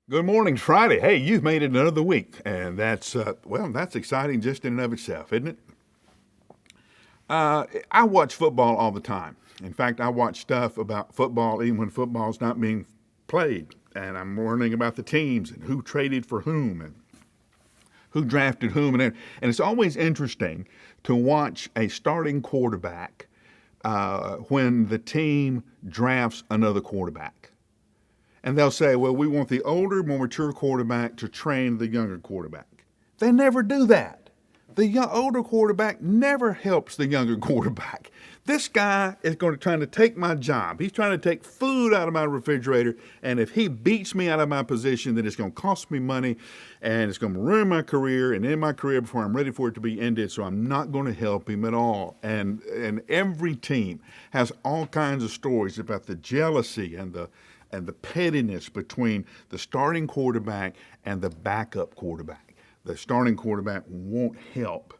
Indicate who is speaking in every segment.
Speaker 1: Good morning, it's Friday. Hey, you've made it another week, and that's exciting just in and of itself, isn't it? I watch football all the time. In fact, I watch stuff about football even when football's not being played, and I'm learning about the teams and who traded for whom and who drafted whom, and it's always interesting to watch a starting quarterback when the team drafts another quarterback. And they'll say, well, we want the older, more mature quarterback to train the younger quarterback. They never do that. The older quarterback never helps the younger quarterback. This guy is trying to take my job. He's trying to take food out of my refrigerator. And if he beats me out of my position, then it's going to cost me money and it's going to ruin my career and end my career before I'm ready for it to be ended. So I'm not going to help him at all. And every team has all kinds of stories about the jealousy and the pettiness between the starting quarterback and the backup quarterback. The starting quarterback won't help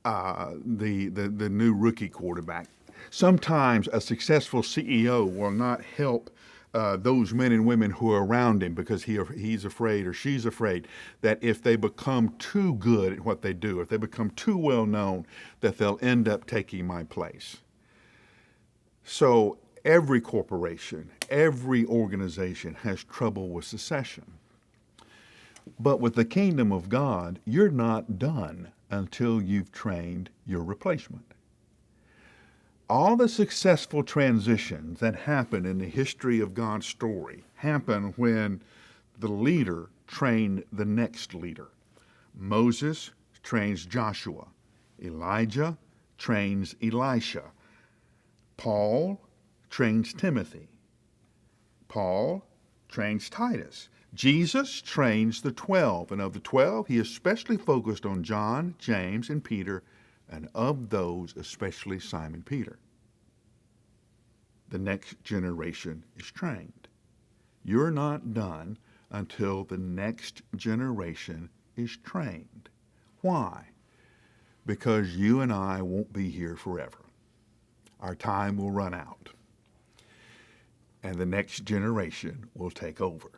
Speaker 1: the new rookie quarterback. Sometimes a successful CEO will not help those men and women who are around him because he's afraid or she's afraid that if they become too good at what they do, if they become too well known, that they'll end up taking my place. So every corporation, every organization has trouble with succession. But with the kingdom of God, you're not done until you've trained your replacement. All the successful transitions that happen in the history of God's story happen when the leader trained the next leader. Moses trains Joshua. Elijah trains Elisha. Paul trains Timothy. Paul trains Titus. Jesus trains the 12, and of the 12, he especially focused on John, James, and Peter, and of those, especially Simon Peter. The next generation is trained. You're not done until the next generation is trained. Why? Because you and I won't be here forever. Our time will run out, and the next generation will take over.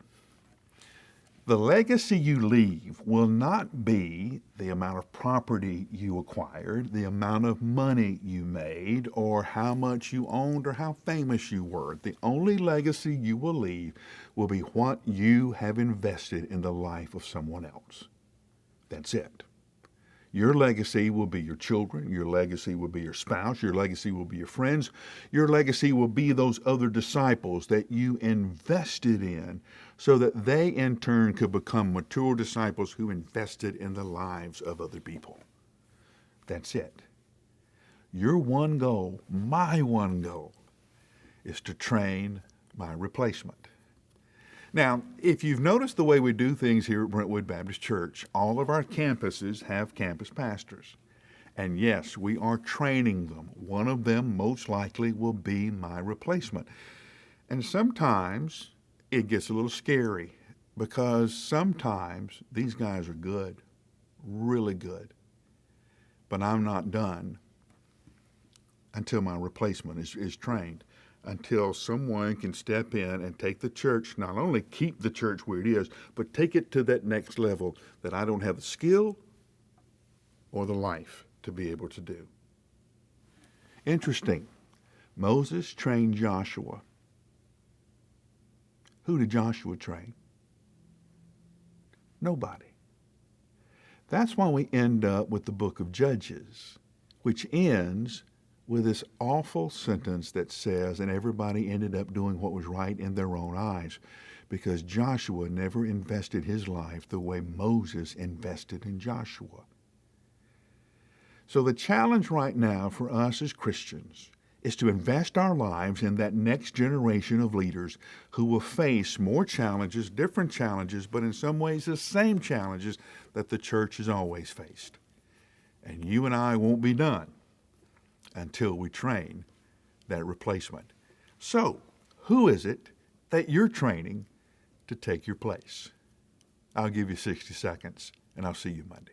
Speaker 1: The legacy you leave will not be the amount of property you acquired, the amount of money you made, or how much you owned or how famous you were. The only legacy you will leave will be what you have invested in the life of someone else. That's it. Your legacy will be your children. Your legacy will be your spouse. Your legacy will be your friends. Your legacy will be those other disciples that you invested in so that they in turn could become mature disciples who invested in the lives of other people. That's it. Your one goal, my one goal, is to train my replacement. Now, if you've noticed the way we do things here at Brentwood Baptist Church, all of our campuses have campus pastors. And yes, we are training them. One of them most likely will be my replacement. And sometimes it gets a little scary because sometimes these guys are good, really good. But I'm not done until my replacement is trained, until someone can step in and take the church, not only keep the church where it is, but take it to that next level that I don't have the skill or the life to be able to do. Interesting. Moses trained Joshua. Who did Joshua train? Nobody. That's why we end up with the book of Judges, which ends with this awful sentence that says, and everybody ended up doing what was right in their own eyes, because Joshua never invested his life the way Moses invested in Joshua. So the challenge right now for us as Christians is to invest our lives in that next generation of leaders who will face more challenges, different challenges, but in some ways the same challenges that the church has always faced. And you and I won't be done until we train that replacement. So, who is it that you're training to take your place? I'll give you 60 seconds, and I'll see you Monday.